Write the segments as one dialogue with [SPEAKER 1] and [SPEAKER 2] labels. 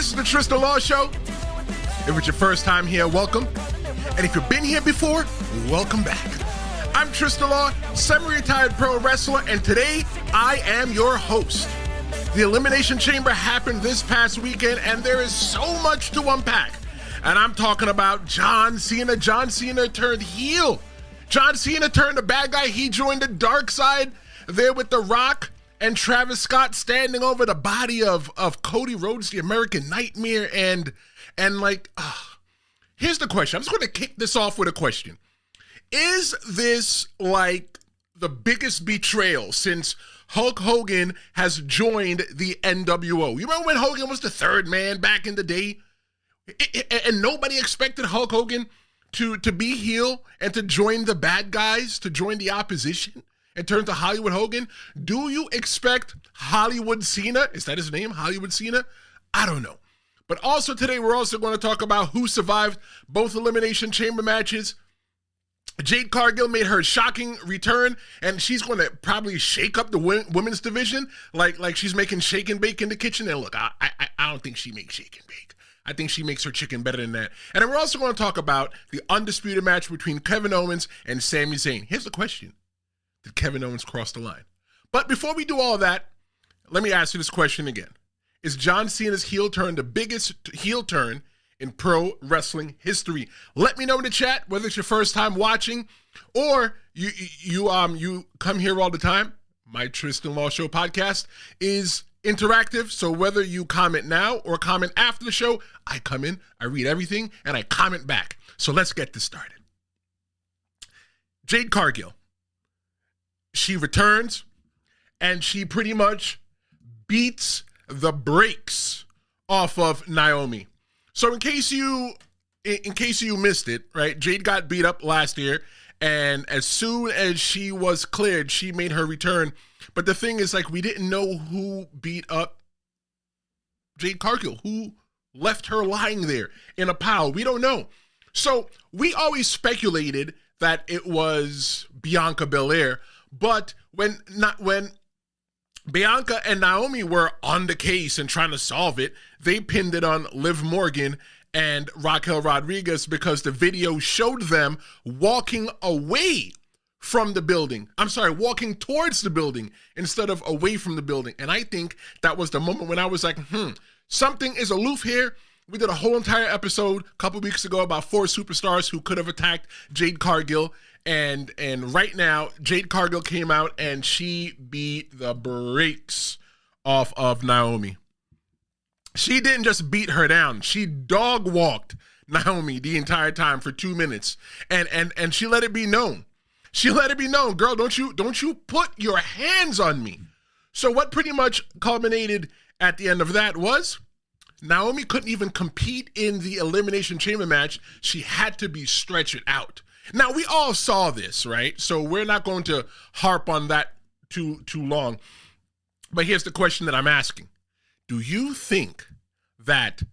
[SPEAKER 1] This is the Tristan Law Show. If it's your first time here, welcome. And if you've been here before, welcome back. I'm Tristan Law, semi-retired pro wrestler, and today I am your host. The Elimination Chamber happened this past weekend, and there is so much to unpack. And I'm talking about John Cena. John Cena turned heel. John Cena turned the bad guy. He joined the dark side there with The Rock and Travis Scott standing over the body of Cody Rhodes, the American Nightmare. And here's the question. I'm just going to kick this off with a question. Is this like the biggest betrayal since Hulk Hogan has joined the NWO? You remember when Hogan was the third man back in the day? And nobody expected Hulk Hogan to be heel and to join the bad guys, to join the opposition and turn to Hollywood Hogan. Do you expect Hollywood Cena? Is that his name, Hollywood Cena? I don't know. But also today, we're also going to talk about who survived both Elimination Chamber matches. Jade Cargill made her shocking return, and she's going to probably shake up the women's division like she's making shake and bake in the kitchen. And look, I don't think she makes shake and bake. I think she makes her chicken better than that. And then we're also going to talk about the undisputed match between Kevin Owens and Sami Zayn. Here's the question. Did Kevin Owens cross the line? But before we do all that, let me ask you this question again. Is John Cena's heel turn the biggest heel turn in pro wrestling history? Let me know in the chat whether it's your first time watching or you come here all the time. My Tristan Law Show podcast is interactive, so whether you comment now or comment after the show, I come in, I read everything, and I comment back. So let's get this started. Jade Cargill. She returns, and she pretty much beats the brakes off of Naomi. So in case you missed it, right? Jade got beat up last year, and as soon as she was cleared, she made her return. But the thing is, like, we didn't know who beat up Jade Cargill, who left her lying there in a pile. We don't know. So we always speculated that it was Bianca Belair. But when Bianca and Naomi were on the case and trying to solve it, they pinned it on Liv Morgan and Raquel Rodriguez because the video showed them walking away from the building. I'm sorry, walking towards the building instead of away from the building. And I think that was the moment when I was like, something is aloof here. We did a whole entire episode a couple weeks ago about 4 superstars who could have attacked Jade Cargill. And right now, Jade Cargill came out and she beat the brakes off of Naomi. She didn't just beat her down. She dog walked Naomi the entire time for 2 minutes. And she let it be known. She let it be known, girl, don't you put your hands on me. So what pretty much culminated at the end of that was Naomi couldn't even compete in the Elimination Chamber match. She had to be stretched out. Now, we all saw this, right? So we're not going to harp on that too long. But here's the question that I'm asking. Do you think that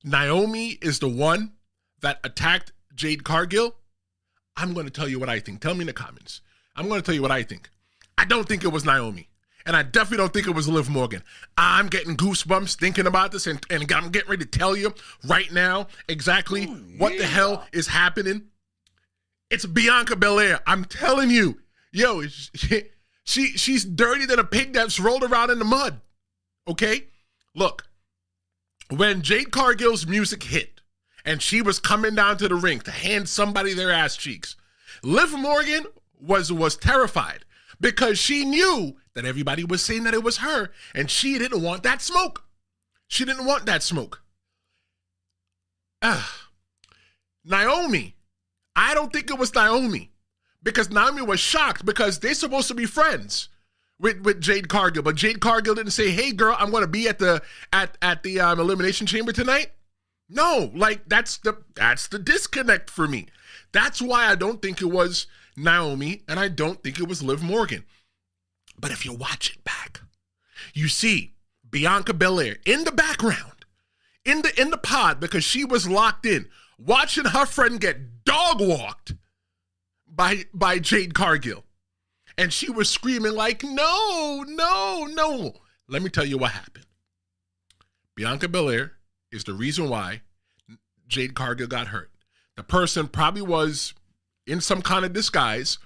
[SPEAKER 1] Naomi is the one that attacked Jade Cargill? I'm going to tell you what I think. Tell me in the comments. I'm going to tell you what I think. I don't think it was Naomi. And I definitely don't think it was Liv Morgan. I'm getting goosebumps thinking about this, and I'm getting ready to tell you right now exactly what the hell is happening. It's Bianca Belair. I'm telling you. Yo, she's dirtier than a pig that's rolled around in the mud. Okay? Look, when Jade Cargill's music hit and she was coming down to the ring to hand somebody their ass cheeks, Liv Morgan was terrified because she knew that everybody was saying that it was her and she didn't want that smoke. She didn't want that smoke. Naomi. I don't think it was Naomi because Naomi was shocked because they're supposed to be friends with Jade Cargill. But Jade Cargill didn't say, hey, girl, I'm going to be at the Elimination Chamber tonight. No, like that's the disconnect for me. That's why I don't think it was Naomi and I don't think it was Liv Morgan. But if you watch it back, you see Bianca Belair in the background, in the pod because she was locked in, watching her friend get dog walked by Jade Cargill. And she was screaming like, no. Let me tell you what happened. Bianca Belair is the reason why Jade Cargill got hurt. The person probably was in some kind of disguise,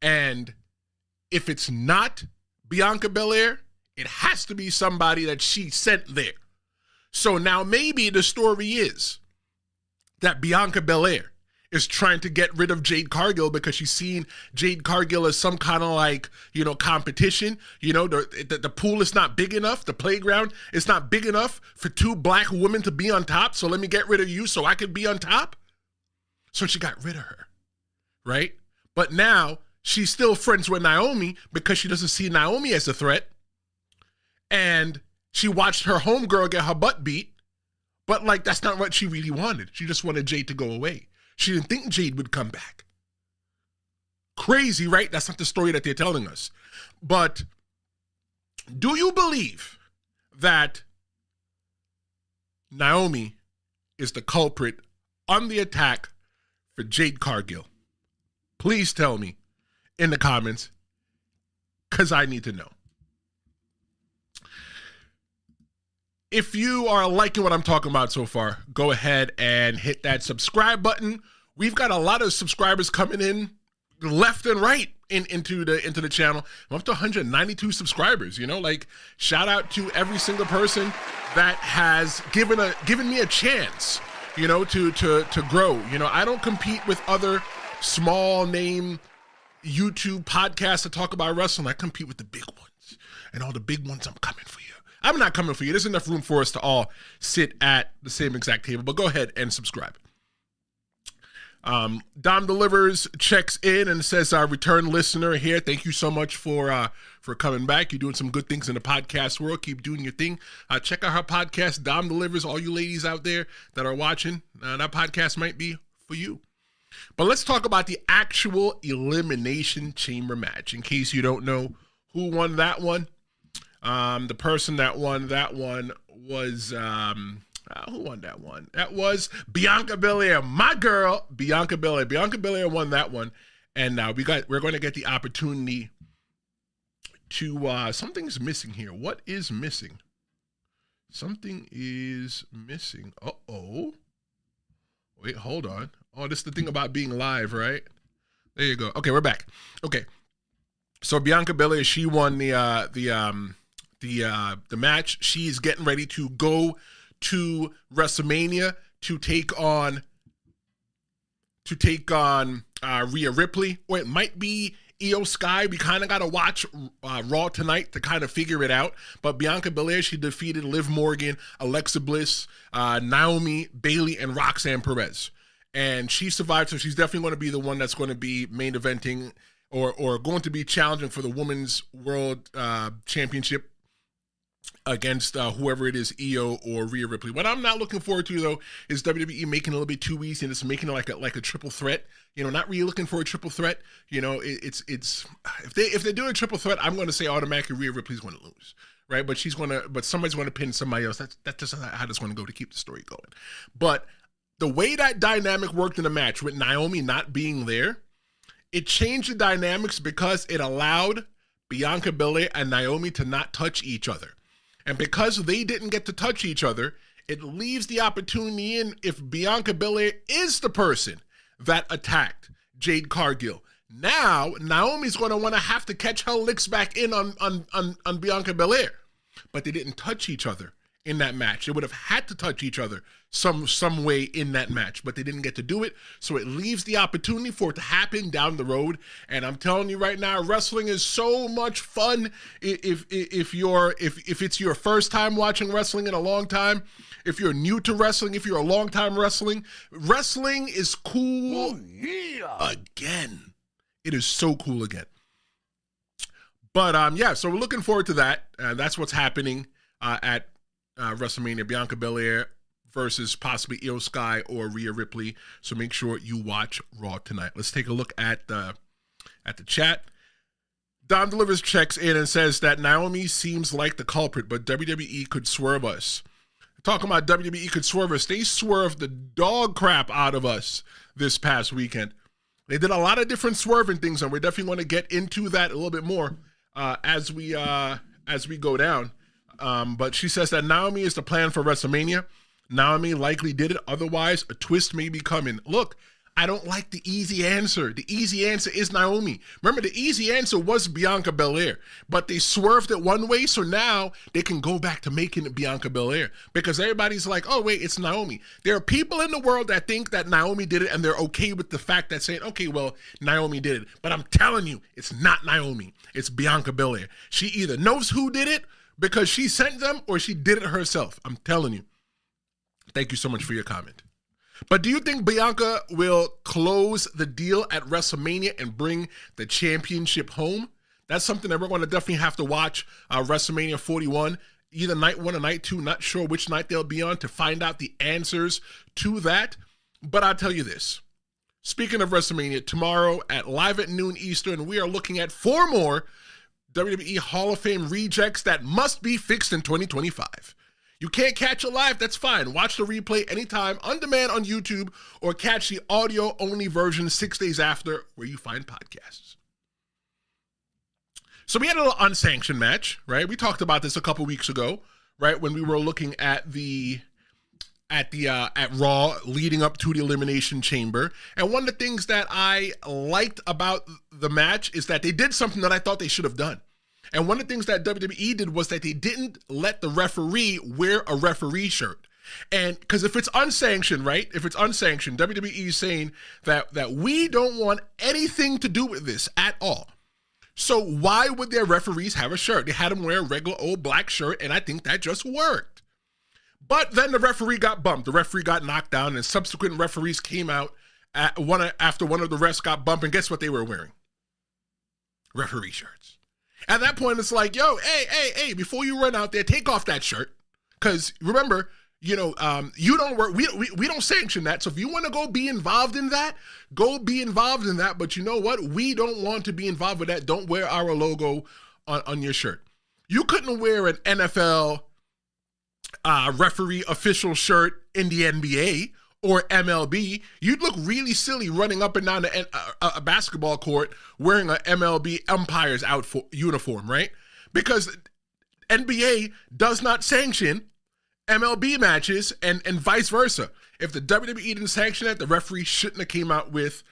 [SPEAKER 1] and if it's not Bianca Belair, it has to be somebody that she sent there. So now maybe the story is that Bianca Belair is trying to get rid of Jade Cargill because she's seen Jade Cargill as some kind of like, competition. The pool is not big enough. The playground is not big enough for two black women to be on top. So let me get rid of you so I could be on top. So she got rid of her, right? But now she's still friends with Naomi because she doesn't see Naomi as a threat. And she watched her homegirl get her butt beat. But like, that's not what she really wanted. She just wanted Jade to go away. She didn't think Jade would come back. Crazy, right? That's not the story that they're telling us. But do you believe that Naomi is the culprit on the attack for Jade Cargill? Please tell me in the comments, because I need to know. If you are liking what I'm talking about so far, go ahead and hit that subscribe button. We've got a lot of subscribers coming in left and right into the channel. I'm up to 192 subscribers. Shout out to every single person that has given me a chance, to grow. I don't compete with other small name YouTube podcasts that talk about wrestling. I compete with the big ones, and all the big ones, I'm coming for you. I'm not coming for you. There's enough room for us to all sit at the same exact table, but go ahead and subscribe. Dom Delivers checks in and says, our return listener here, thank you so much for coming back. You're doing some good things in the podcast world. Keep doing your thing. Check out her podcast, Dom Delivers. All you ladies out there that are watching, that podcast might be for you. But let's talk about the actual Elimination Chamber match. In case you don't know who won that one, the person that won that one was who won that one? That was Bianca Belair, my girl, Bianca Belair. Bianca Belair won that one, and we're going to get the opportunity to. Something's missing here. What is missing? Something is missing. Uh-oh. Wait, hold on. Oh, this is the thing about being live, right? There you go. Okay, we're back. Okay, so Bianca Belair, she won the match. She's getting ready to go to WrestleMania to take on Rhea Ripley, or it might be Io Sky. We kind of got to watch Raw tonight to kind of figure it out. But Bianca Belair, she defeated Liv Morgan, Alexa Bliss, Naomi, Bayley, and Roxanne Perez. And she survived, so she's definitely going to be the one that's going to be main eventing or going to be challenging for the Women's World Championship against whoever it is, Io or Rhea Ripley. What I'm not looking forward to, though, is WWE making it a little bit too easy and just making it like a triple threat. Not really looking for a triple threat. It's if they do a triple threat, I'm going to say automatically Rhea Ripley's going to lose, right? But somebody's going to pin somebody else. That's just how it's going to go to keep the story going. But the way that dynamic worked in the match with Naomi not being there, it changed the dynamics because it allowed Bianca Belair and Naomi to not touch each other. And because they didn't get to touch each other, it leaves the opportunity in if Bianca Belair is the person that attacked Jade Cargill. Now, Naomi's going to want to have to catch her licks back in on Bianca Belair. But they didn't touch each other in that match. They would have had to touch each other some way in that match, but they didn't get to do it. So it leaves the opportunity for it to happen down the road. And I'm telling you right now, wrestling is so much fun. If it's your first time watching wrestling in a long time, if you're new to wrestling, if you're a long time wrestling is cool again. It is so cool again. But so we're looking forward to that. That's what's happening at WrestleMania. Bianca Belair versus possibly Io Sky or Rhea Ripley. So make sure you watch Raw tonight. Let's take a look at the chat. Don Delivers checks in and says that Naomi seems like the culprit, but WWE could swerve us. Talking about WWE could swerve us. They swerved the dog crap out of us this past weekend. They did a lot of different swerving things, and we're definitely going to get into that a little bit more as we go down. But she says that Naomi is the plan for WrestleMania. Naomi likely did it. Otherwise, a twist may be coming. Look, I don't like the easy answer. The easy answer is Naomi. Remember, the easy answer was Bianca Belair, but they swerved it one way, so now they can go back to making it Bianca Belair because everybody's like, oh, wait, it's Naomi. There are people in the world that think that Naomi did it, and they're okay with the fact that saying, okay, well, Naomi did it. But I'm telling you, it's not Naomi. It's Bianca Belair. She either knows who did it because she sent them or she did it herself. I'm telling you. Thank you so much for your comment. But do you think Bianca will close the deal at WrestleMania and bring the championship home? That's something that we're going to definitely have to watch WrestleMania 41, either night 1 or night 2. Not sure which night they'll be on to find out the answers to that. But I'll tell you this. Speaking of WrestleMania, tomorrow at live at noon Eastern, we are looking at 4 more WWE Hall of Fame rejects that must be fixed in 2025. You can't catch it live, that's fine. Watch the replay anytime, on demand on YouTube, or catch the audio-only version 6 days after where you find podcasts. So we had a little unsanctioned match, right? We talked about this a couple weeks ago, right? When we were looking at at Raw leading up to the Elimination Chamber. And one of the things that I liked about the match is that they did something that I thought they should have done. And one of the things that WWE did was that they didn't let the referee wear a referee shirt. And because if it's unsanctioned, right? If it's unsanctioned, WWE is saying that we don't want anything to do with this at all. So why would their referees have a shirt? They had them wear a regular old black shirt, and I think that just worked. But then the referee got bumped. The referee got knocked down, and subsequent referees came out after one of the refs got bumped, and guess what they were wearing? Referee shirts. At that point, it's like, yo, hey, before you run out there, take off that shirt. Because remember, you don't work, we don't sanction that. So if you want to go be involved in that, go be involved in that. But you know what? We don't want to be involved with that. Don't wear our logo on your shirt. You couldn't wear an NFL referee official shirt in the NBA or MLB. You'd look really silly running up and down a basketball court wearing an MLB umpire's uniform, right? Because NBA does not sanction MLB matches and vice versa. If the WWE didn't sanction it, the referee shouldn't have came out with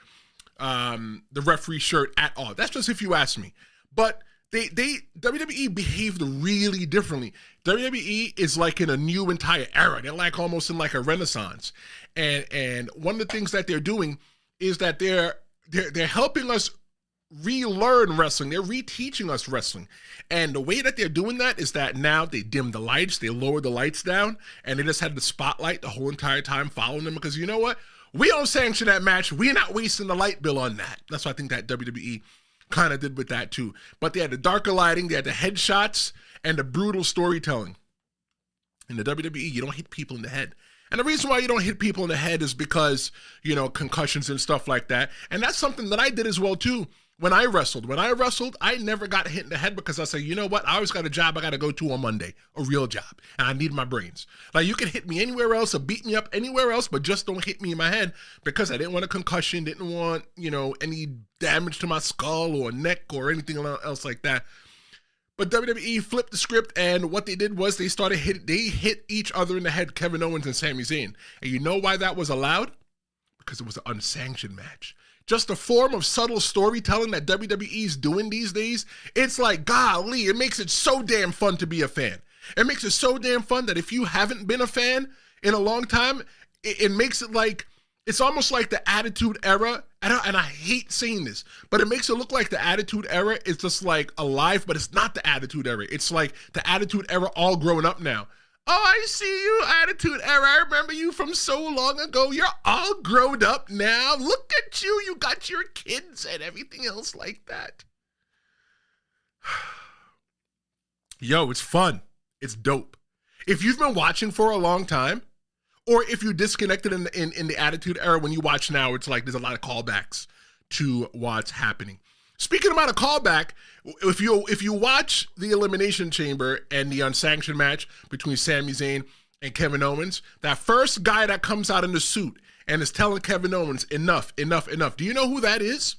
[SPEAKER 1] the referee shirt at all. That's just if you ask me. But WWE behaved really differently. WWE is like in a new entire era. They're like almost in like a renaissance. And one of the things that they're doing is that they're helping us relearn wrestling. They're reteaching us wrestling. And the way that they're doing that is that now they dim the lights, they lower the lights down, and they just had the spotlight the whole entire time following them because you know what? We don't sanction that match. We're not wasting the light bill on that. That's what I think that WWE kind of did with that too. But they had the darker lighting, they had the headshots, and the brutal storytelling. In the WWE, you don't hit people in the head. And the reason why you don't hit people in the head is because, concussions and stuff like that. And that's something that I did as well too. When I wrestled, I never got hit in the head because I said, you know what? I always got a job I got to go to on Monday, a real job, and I need my brains. Like you can hit me anywhere else or beat me up anywhere else, but just don't hit me in my head because I didn't want a concussion, didn't want, any damage to my skull or neck or anything else like that. But WWE flipped the script, and what they did was they hit each other in the head, Kevin Owens and Sami Zayn. And you know why that was allowed? Because it was an unsanctioned match. Just a form of subtle storytelling that WWE is doing these days. It's like, golly, it makes it so damn fun to be a fan. It makes it so damn fun that if you haven't been a fan in a long time, it makes it like, it's almost like the Attitude Era. And I hate saying this, but it makes it look like the Attitude Era is just like alive, but it's not the Attitude Era. It's like the Attitude Era all grown up now. Oh, I see you, Attitude Era. I remember you from so long ago. You're all grown up now. Look at you. You got your kids and everything else like that. Yo, it's fun. It's dope. If you've been watching for a long time, or if you disconnected in the Attitude Era, when you watch now, it's like there's a lot of callbacks to what's happening. Speaking about a callback, if you watch the Elimination Chamber and the unsanctioned match between Sami Zayn and Kevin Owens, that first guy that comes out in the suit and is telling Kevin Owens, enough, enough, enough. Do you know who that is?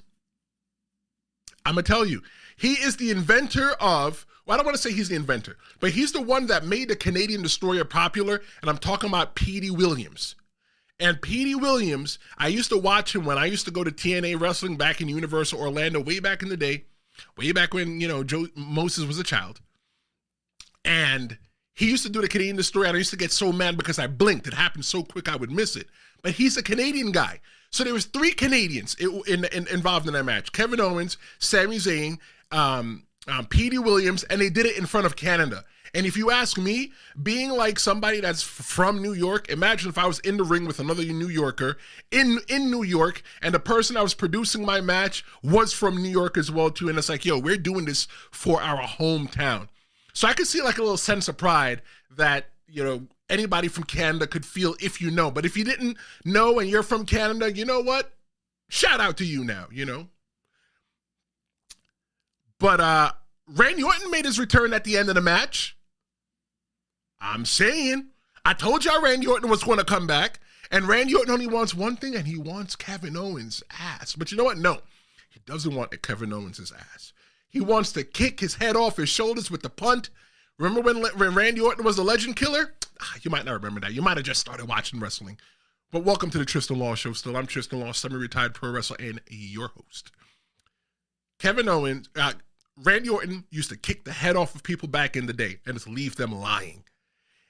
[SPEAKER 1] I'm going to tell you. He is the inventor of Well, I don't want to say he's the inventor, but he's the one that made the Canadian Destroyer popular, and I'm talking about Petey Williams. And Petey Williams, I used to watch him when I used to go to TNA Wrestling back in Universal Orlando way back in the day, way back when, Joe Moses was a child. And he used to do the Canadian Destroyer, and I used to get so mad because I blinked. It happened so quick I would miss it. But he's a Canadian guy. So there was 3 Canadians involved in that match. Kevin Owens, Sami Zayn, Petey Williams, and they did it in front of Canada. And if you ask me, being like somebody that's from New York, imagine if I was in the ring with another New Yorker in New York, and the person I was producing my match was from New York as well too. And it's like, yo, we're doing this for our hometown. So I could see like a little sense of pride that, anybody from Canada could feel if you know. But if you didn't know and you're from Canada, you know what? Shout out to you now, But Randy Orton made his return at the end of the match. I'm saying, I told y'all Randy Orton was going to come back, and Randy Orton only wants one thing, and he wants Kevin Owens' ass. But you know what? No, he doesn't want Kevin Owens' ass. He wants to kick his head off his shoulders with the punt. Remember when Randy Orton was the legend killer? You might not remember that. You might have just started watching wrestling. But welcome to the Tristan Law Show still. I'm Tristan Law, semi-retired pro wrestler, and your host. Randy Orton used to kick the head off of people back in the day and just leave them lying.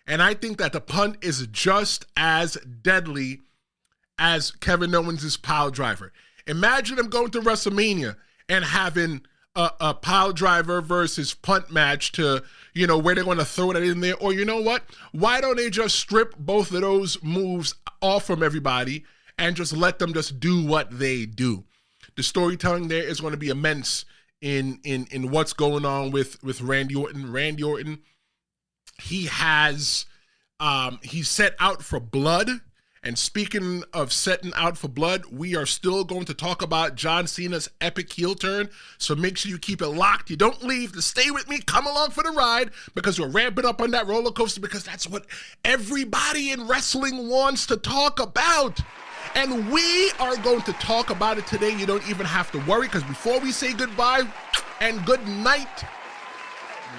[SPEAKER 1] And I think that the punt is just as deadly as Kevin Owens' pile driver. Imagine him going to WrestleMania and having a pile driver versus punt match to, where they're going to throw it in there. Or you know what? Why don't they just strip both of those moves off from everybody and just let them just do what they do? The storytelling there is going to be immense in what's going on with Randy Orton. Randy Orton, he's set out for blood. And speaking of setting out for blood, we are still going to talk about John Cena's epic heel turn. So make sure you keep it locked. You don't leave. To stay with me. Come along for the ride, because we're ramping up on that roller coaster, because that's what everybody in wrestling wants to talk about. And we are going to talk about it today. You don't even have to worry, because before we say goodbye and good night,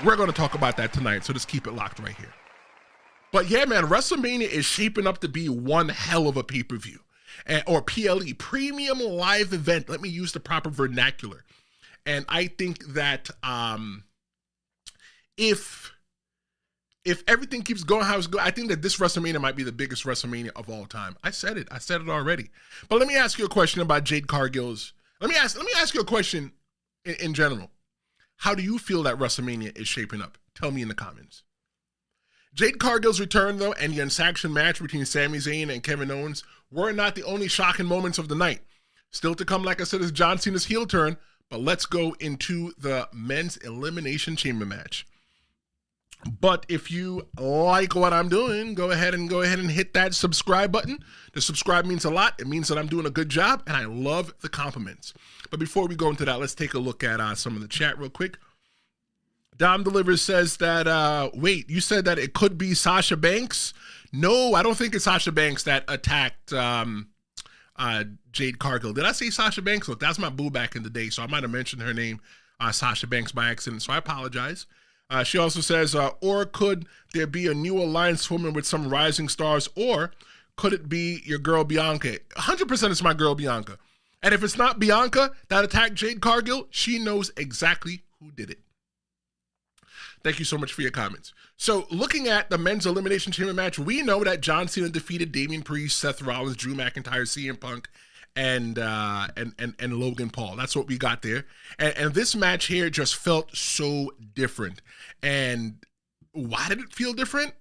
[SPEAKER 1] we're going to talk about that tonight. So just keep it locked right here. But yeah, man, WrestleMania is shaping up to be one hell of a pay-per-view, or PLE, premium live event. Let me use the proper vernacular. And I think that if everything keeps going how it's going, I think that this WrestleMania might be the biggest WrestleMania of all time. I said it already. But let me ask you a question about Jade Cargill's. Let me ask you a question in general. How do you feel that WrestleMania is shaping up? Tell me in the comments. Jade Cargill's return, though, and the unsanctioned match between Sami Zayn and Kevin Owens were not the only shocking moments of the night. Still to come, like I said, is John Cena's heel turn, but let's go into the men's Elimination Chamber match. But if you like what I'm doing, go ahead and hit that subscribe button. The subscribe means a lot. It means that I'm doing a good job, and I love the compliments. But before we go into that, let's take a look at some of the chat real quick. Dom Delivers says that, wait, you said that it could be Sasha Banks? No, I don't think it's Sasha Banks that attacked Jade Cargill. Did I say Sasha Banks? Look, that's my boo back in the day, so I might have mentioned her name, Sasha Banks, by accident, so I apologize. She also says, or could there be a new alliance forming with some rising stars, or could it be your girl Bianca? 100% it's my girl Bianca. And if it's not Bianca that attacked Jade Cargill, she knows exactly who did it. Thank you so much for your comments. So looking at the men's Elimination Chamber match, we know that John Cena defeated Damian Priest, Seth Rollins, Drew McIntyre, CM Punk, and Logan Paul. That's what we got there. And this match here just felt so different. And why did it feel different?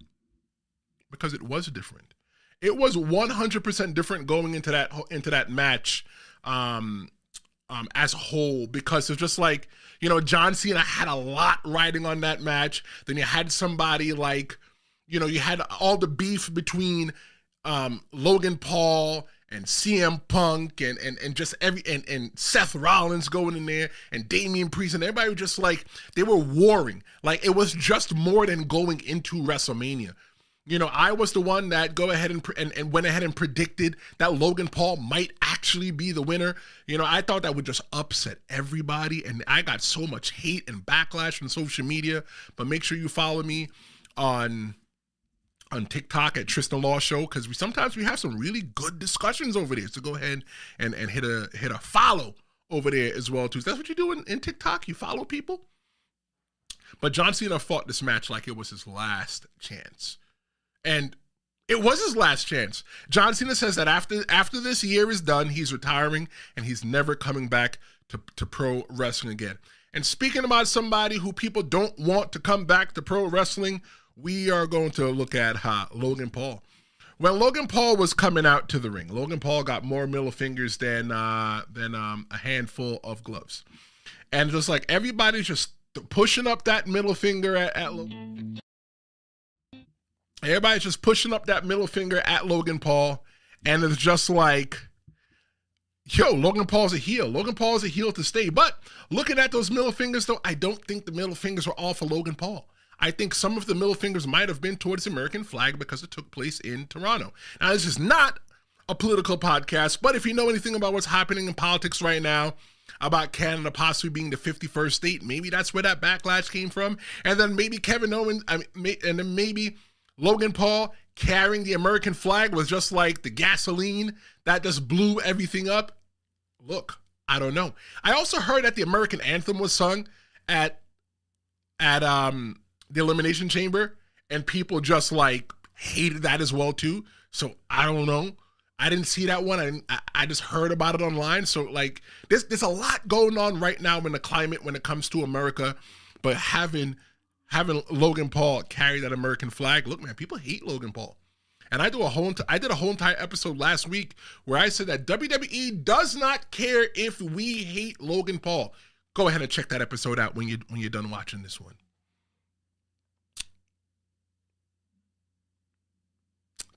[SPEAKER 1] Because it was different. It was 100% different going into that match as a whole, because it's just like, John Cena had a lot riding on that match. Then you had somebody like, you had all the beef between Logan Paul and CM Punk and just and Seth Rollins going in there and Damian Priest, and everybody was just like, they were warring. Like, it was just more than going into WrestleMania. I was the one that went ahead and predicted that Logan Paul might actually be the winner. I thought that would just upset everybody, and I got so much hate and backlash on social media. But make sure you follow me on TikTok at Tristan Law Show, because sometimes we have some really good discussions over there. So go ahead and hit a follow over there as well too. So that's what you do in TikTok. You follow people. But John Cena fought this match like it was his last chance, and it was his last chance. John Cena says that after this year is done, he's retiring and he's never coming back to pro wrestling again. And speaking about somebody who people don't want to come back to pro wrestling, we are going to look at Logan Paul. When Logan Paul was coming out to the ring, Logan Paul got more middle fingers than a handful of gloves. And just like everybody's just pushing up that middle finger at Logan. Everybody's just pushing up that middle finger at Logan Paul. And it's just like, yo, Logan Paul's a heel. Logan Paul's a heel to stay. But looking at those middle fingers, though, I don't think the middle fingers were all for Logan Paul. I think some of the middle fingers might have been towards the American flag because it took place in Toronto. Now, this is not a political podcast, but if you know anything about what's happening in politics right now, about Canada possibly being the 51st state, maybe that's where that backlash came from. And then maybe and then maybe Logan Paul carrying the American flag was just like the gasoline that just blew everything up. Look, I don't know. I also heard that the American anthem was sung at the Elimination Chamber, and people just like hated that as well too. So I don't know. I didn't see that one. I just heard about it online. So like there's a lot going on right now in the climate when it comes to America, but having Logan Paul carry that American flag, look, man, people hate Logan Paul. And I did a whole entire episode last week where I said that WWE does not care if we hate Logan Paul. Go ahead and check that episode out when you're done watching this one.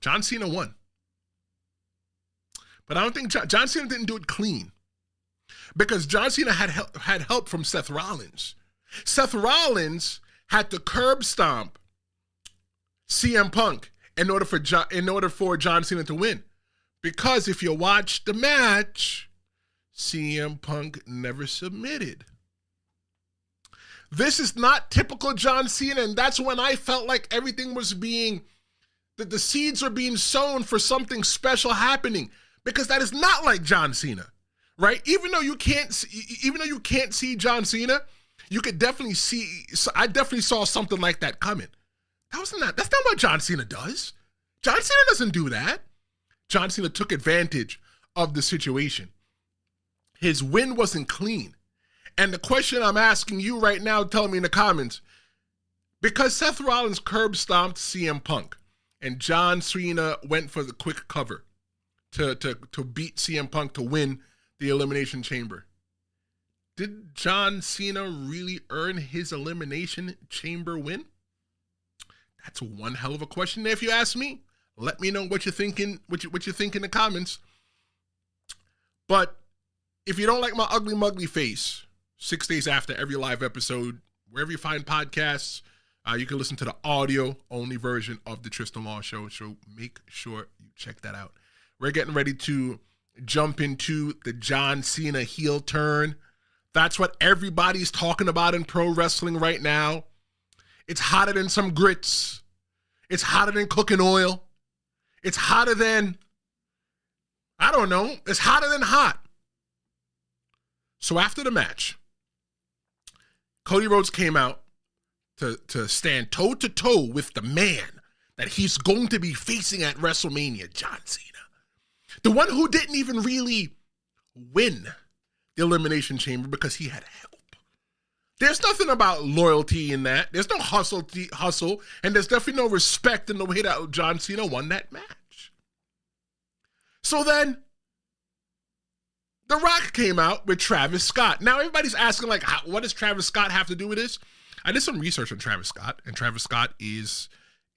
[SPEAKER 1] John Cena won. But I don't think John Cena didn't do it clean, because John Cena had help from Seth Rollins. Seth Rollins had to curb stomp CM Punk in order for John Cena to win. Because if you watch the match, CM Punk never submitted. This is not typical John Cena, and that's when I felt like everything was that the seeds are being sown for something special happening, because that is not like John Cena, right? Even though you can't see John Cena, you could definitely see. I definitely saw something like that coming. That's not what John Cena does. John Cena doesn't do that. John Cena took advantage of the situation. His win wasn't clean. And the question I'm asking you right now, tell me in the comments, because Seth Rollins curb stomped CM Punk, and John Cena went for the quick cover to beat CM Punk to win the Elimination Chamber. Did John Cena really earn his Elimination Chamber win? That's one hell of a question. If you ask me, let me know what you're thinking. What you think in the comments. But if you don't like my ugly muggly face, 6 days after every live episode, wherever you find podcasts, you can listen to the audio-only version of the Tristan Law Show, so make sure you check that out. We're getting ready to jump into the John Cena heel turn. That's what everybody's talking about in pro wrestling right now. It's hotter than some grits. It's hotter than cooking oil. It's hotter than, I don't know, it's hotter than hot. So after the match, Cody Rhodes came out to stand toe-to-toe with the man that he's going to be facing at WrestleMania, John Cena. The one who didn't even really win the Elimination Chamber because he had help. There's nothing about loyalty in that. There's no hustle, and there's definitely no respect in the way that John Cena won that match. So then, The Rock came out with Travis Scott. Now everybody's asking, like, what does Travis Scott have to do with this? I did some research on Travis Scott, and Travis Scott is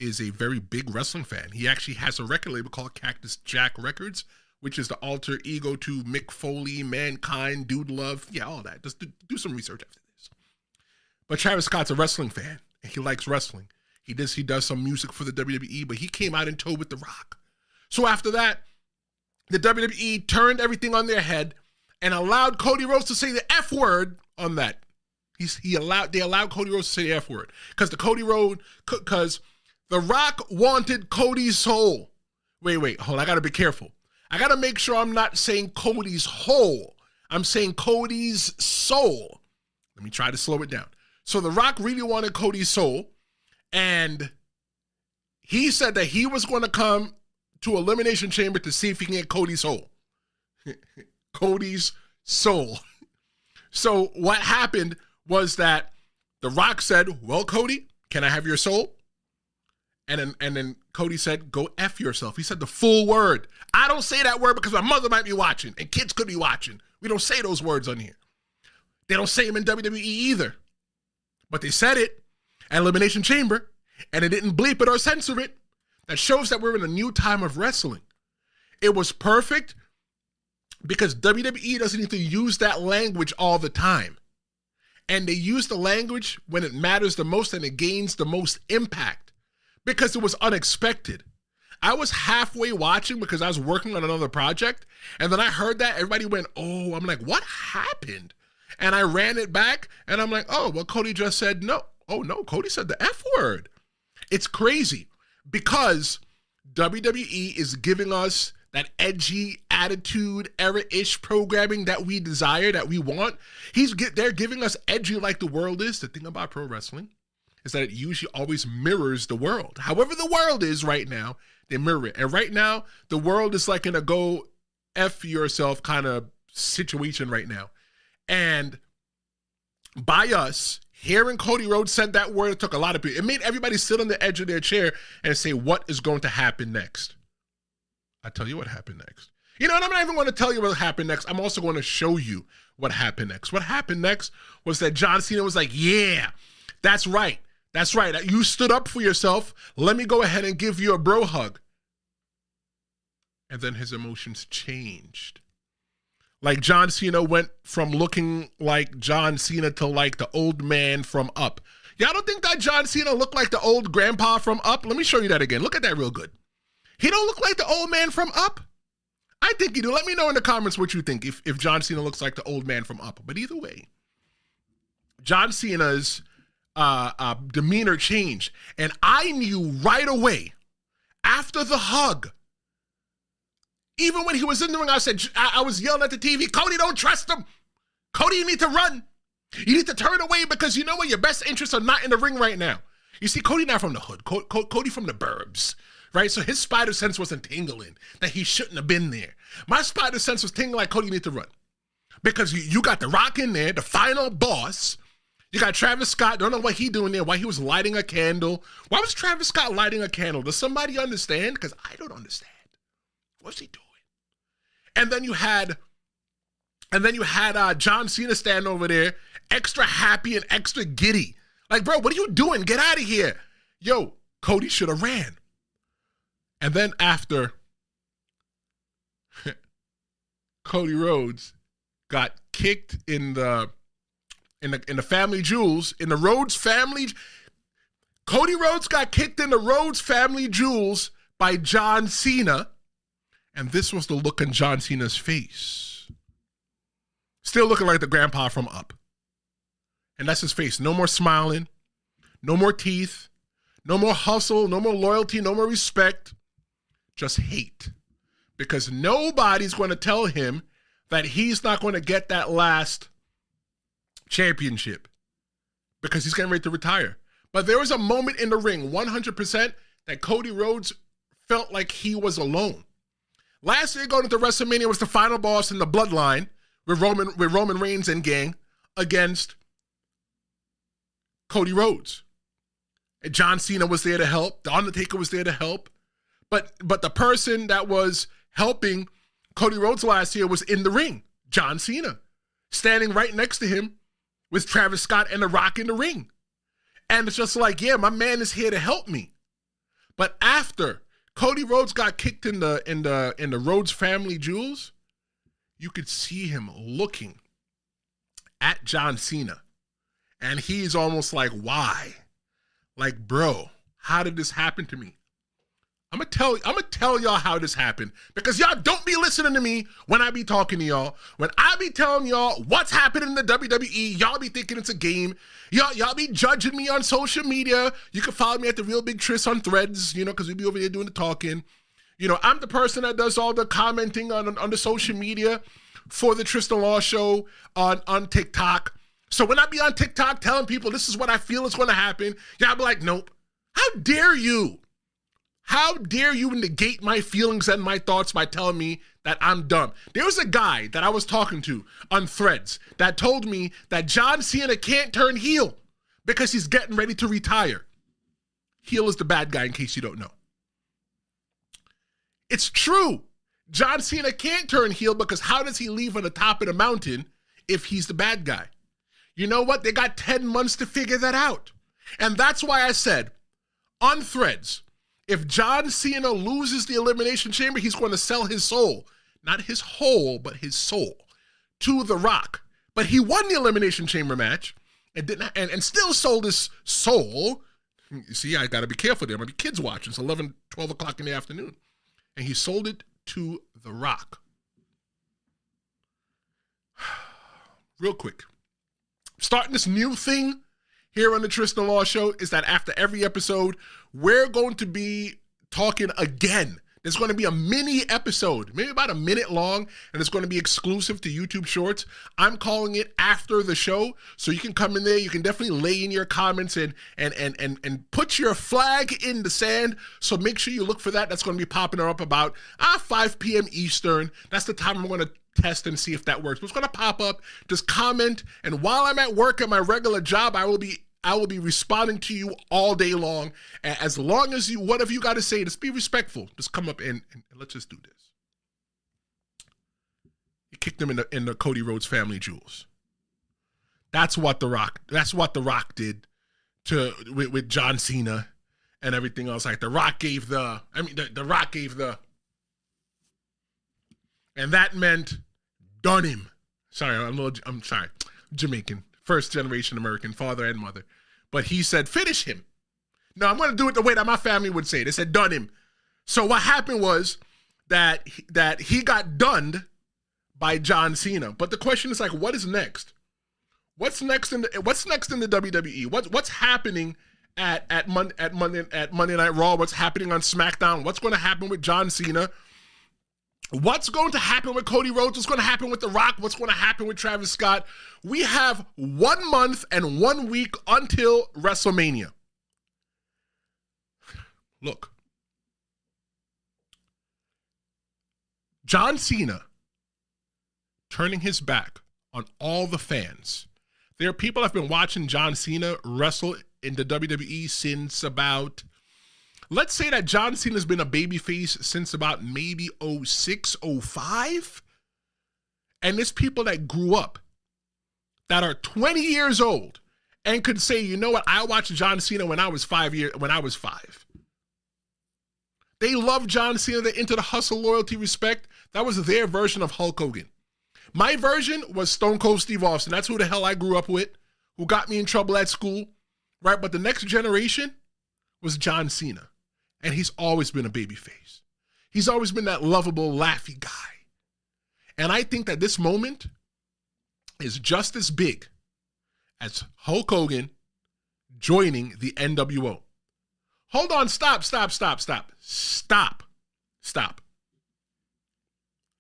[SPEAKER 1] a very big wrestling fan. He actually has a record label called Cactus Jack Records, which is the alter ego to Mick Foley, Mankind, Dude Love, all that. Just do some research after this. But Travis Scott's a wrestling fan, and he likes wrestling. He does some music for the WWE, but he came out in tow with The Rock. So after that, the WWE turned everything on their head and allowed Cody Rhodes to say the F word on that. They allowed Cody Rhodes to say the F word because The Rock wanted Cody's soul. Wait, hold on, I gotta be careful. I gotta make sure I'm not saying Cody's whole. I'm saying Cody's soul. Let me try to slow it down. So The Rock really wanted Cody's soul, and he said that he was going to come to Elimination Chamber to see if he can get Cody's soul. Cody's soul. So what happened was that The Rock said, well, Cody, can I have your soul? And then Cody said, go F yourself. He said the full word. I don't say that word because my mother might be watching and kids could be watching. We don't say those words on here. They don't say them in WWE either. But they said it at Elimination Chamber, and it didn't bleep it or censor it. That shows that we're in a new time of wrestling. It was perfect because WWE doesn't need to use that language all the time. And they use the language when it matters the most and it gains the most impact because it was unexpected. I was halfway watching because I was working on another project, and then I heard that everybody went, oh, I'm like, what happened? And I ran it back, and I'm like, oh, well, Cody just said no. Oh, no, Cody said the F word. It's crazy because WWE is giving us that edgy attitude era-ish programming that we desire, that we want. They're giving us edgy like the world is. The thing about pro wrestling is that it usually always mirrors the world. However the world is right now, they mirror it. And right now, the world is like in a go F yourself kind of situation right now. And by us hearing Cody Rhodes said that word, it took a lot of people. It made everybody sit on the edge of their chair and say, what is going to happen next? I'll tell you what happened next. You know what? I'm not even going to tell you what happened next. I'm also going to show you what happened next. What happened next was that John Cena was like, yeah, that's right. That's right. You stood up for yourself. Let me go ahead and give you a bro hug. And then his emotions changed. Like John Cena went from looking like John Cena to like the old man from Up. Y'all don't think that John Cena looked like the old grandpa from Up? Let me show you that again. Look at that real good. He don't look like the old man from Up? I think he do. Let me know in the comments what you think if John Cena looks like the old man from Up. But either way, John Cena's demeanor changed. And I knew right away after the hug, even when he was in the ring, I was yelling at the TV, Cody, don't trust him. Cody, you need to run. You need to turn away because you know what? Your best interests are not in the ring right now. You see, Cody not from the hood. Cody from the burbs, right? So his spider sense wasn't tingling that he shouldn't have been there. My spider sense was tingling like, Cody, you need to run. Because you got The Rock in there, the final boss. You got Travis Scott. Don't know what he doing there, why he was lighting a candle. Why was Travis Scott lighting a candle? Does somebody understand? Because I don't understand. What's he doing? And then you had John Cena standing over there, extra happy and extra giddy. Like, bro, what are you doing? Get out of here. Yo, Cody should have ran. And then after Cody Rhodes got kicked in the family jewels, in the Rhodes family, Cody Rhodes got kicked in the Rhodes family jewels by John Cena. And this was the look on John Cena's face. Still looking like the grandpa from Up. And that's his face. No more smiling. No more teeth. No more hustle. No more loyalty. No more respect. Just hate. Because nobody's going to tell him that he's not going to get that last championship. Because he's getting ready to retire. But there was a moment in the ring, 100%, that Cody Rhodes felt like he was alone. Last year going into WrestleMania was the final boss in the Bloodline with Roman Reigns and gang against Cody Rhodes. And John Cena was there to help. The Undertaker was there to help. But the person that was helping Cody Rhodes last year was in the ring, John Cena, standing right next to him with Travis Scott and The Rock in the ring. And it's just like, yeah, my man is here to help me. But after Cody Rhodes got kicked in the Rhodes family jewels, you could see him looking at John Cena. And he's almost like, why? Like, bro, how did this happen to me? I'm gonna tell y'all how this happened, because y'all don't be listening to me when I be talking to y'all. When I be telling y'all what's happening in the WWE, y'all be thinking it's a game. Y'all be judging me on social media. You can follow me at The Real Big Tris on Threads, because we be over there doing the talking. I'm the person that does all the commenting on the social media for the Tristan Law Show on TikTok. So when I be on TikTok telling people this is what I feel is going to happen, y'all be like, nope. How dare you? How dare you negate my feelings and my thoughts by telling me that I'm dumb? There was a guy that I was talking to on Threads that told me that John Cena can't turn heel because he's getting ready to retire. Heel is the bad guy, in case you don't know. It's true. John Cena can't turn heel because how does he leave on the top of the mountain if he's the bad guy? You know what? They got 10 months to figure that out. And that's why I said on Threads, if John Cena loses the Elimination Chamber, he's going to sell his soul, not his whole, but his soul, to The Rock. But he won the Elimination Chamber match and still sold his soul. You see, I got to be careful there. There might be kids watching. It's 11, 12 o'clock in the afternoon. And he sold it to The Rock. Real quick. Starting this new thing here on the Tristan Law Show is that after every episode, we're going to be talking again. There's going to be a mini episode, maybe about a minute long, and it's going to be exclusive to YouTube Shorts. I'm calling it After the Show, so you can come in there. You can definitely lay in your comments and put your flag in the sand. So make sure you look for that. That's going to be popping up about 5 p.m. Eastern. That's the time I'm going to test and see if that works. But it's going to pop up. Just comment, and while I'm at work at my regular job, I will be responding to you all day long. As long as you, whatever you got to say, just be respectful. Just come up and let's just do this. He kicked him in the Cody Rhodes family jewels. That's what The Rock did with John Cena and everything else. Like The Rock gave the and that meant done him. Sorry, I'm sorry. Jamaican. First generation American, father and mother. But he said, finish him. No, I'm going to do it the way that my family would say it. They said, done him. So what happened was that he got done by John Cena. But the question is like, what is next? What's next in the WWE? What's happening at Monday Night Raw? What's happening on SmackDown? What's going to happen with John Cena? What's going to happen with Cody Rhodes? What's going to happen with The Rock? What's going to happen with Travis Scott? We have 1 month and 1 week until WrestleMania. Look. John Cena turning his back on all the fans. There are people that have been watching John Cena wrestle in the WWE since about... Let's say that John Cena's been a babyface since about maybe 06, 05. And there's people that grew up that are 20 years old and could say, you know what, I watched John Cena when I was 5. They love John Cena. They're into the hustle, loyalty, respect. That was their version of Hulk Hogan. My version was Stone Cold Steve Austin. That's who the hell I grew up with, who got me in trouble at school, right? But the next generation was John Cena. And he's always been a babyface. He's always been that lovable, laughy guy. And I think that this moment is just as big as Hulk Hogan joining the NWO. Hold on, stop. Stone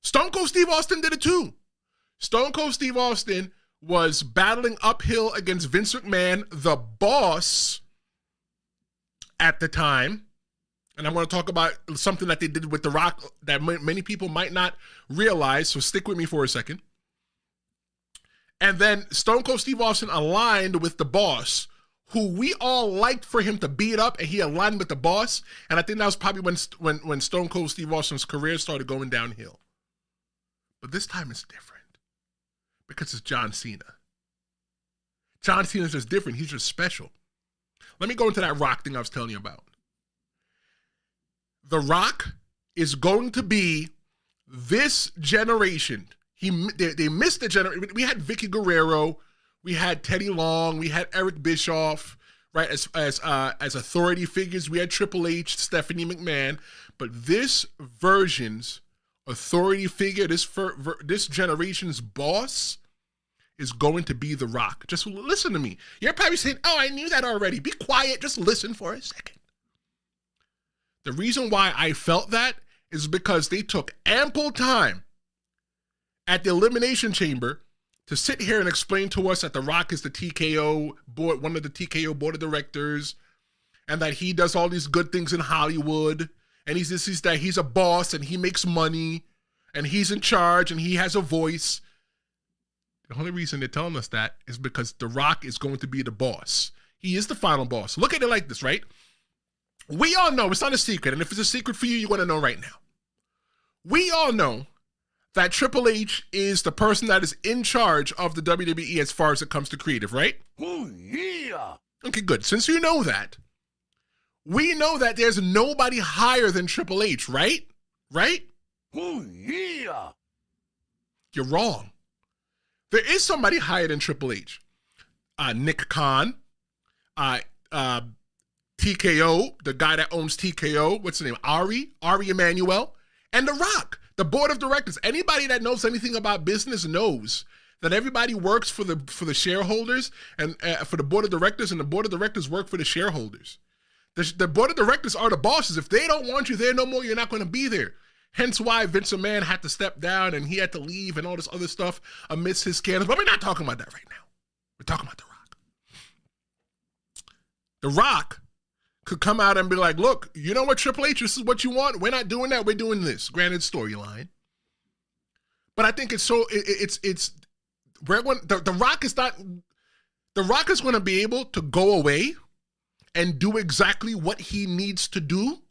[SPEAKER 1] Cold Steve Austin did it too. Stone Cold Steve Austin was battling uphill against Vince McMahon, the boss at the time. And I'm going to talk about something that they did with The Rock that many people might not realize, so stick with me for a second. And then Stone Cold Steve Austin aligned with the boss, who we all liked for him to beat up, and he aligned with the boss. And I think that was probably when Stone Cold Steve Austin's career started going downhill. But this time it's different because it's John Cena. John Cena's just different. He's just special. Let me go into that Rock thing I was telling you about. The Rock is going to be this generation. They missed the generation. We had Vicky Guerrero. We had Teddy Long. We had Eric Bischoff. right? As authority figures, we had Triple H, Stephanie McMahon, but this version's authority figure, this generation's boss, is going to be The Rock. Just listen to me. You're probably saying, "Oh, I knew that already." Be quiet. Just listen for a second. The reason why I felt that is because they took ample time at the Elimination Chamber to sit here and explain to us that The Rock is the TKO board, one of the TKO board of directors, and that he does all these good things in Hollywood, and he's a boss, and he makes money, and he's in charge, and he has a voice. The only reason they're telling us that is because The Rock is going to be the boss. He is the final boss. Look at it like this, right? We all know, it's not a secret, and if it's a secret for you, you're going to know right now. We all know that Triple H is the person that is in charge of the WWE as far as it comes to creative, right?
[SPEAKER 2] Oh, yeah.
[SPEAKER 1] Okay, good. Since you know that, we know that there's nobody higher than Triple H, right? Right?
[SPEAKER 2] Oh, yeah.
[SPEAKER 1] You're wrong. There is somebody higher than Triple H. Nick Khan, TKO, the guy that owns TKO, what's his name? Ari Emanuel, and The Rock, the board of directors. Anybody that knows anything about business knows that everybody works for the shareholders and for the board of directors, and the board of directors work for the shareholders. The board of directors are the bosses. If they don't want you there no more, you're not going to be there. Hence why Vince McMahon had to step down and he had to leave and all this other stuff amidst his scandals. But we're not talking about that right now. We're talking about The Rock. The Rock could come out and be like, "Look, you know what, Triple H, this is what you want. We're not doing that. We're doing this." Granted, storyline. But I think it's we're going, The Rock is not, The Rock is going to be able to go away and do exactly what he needs to do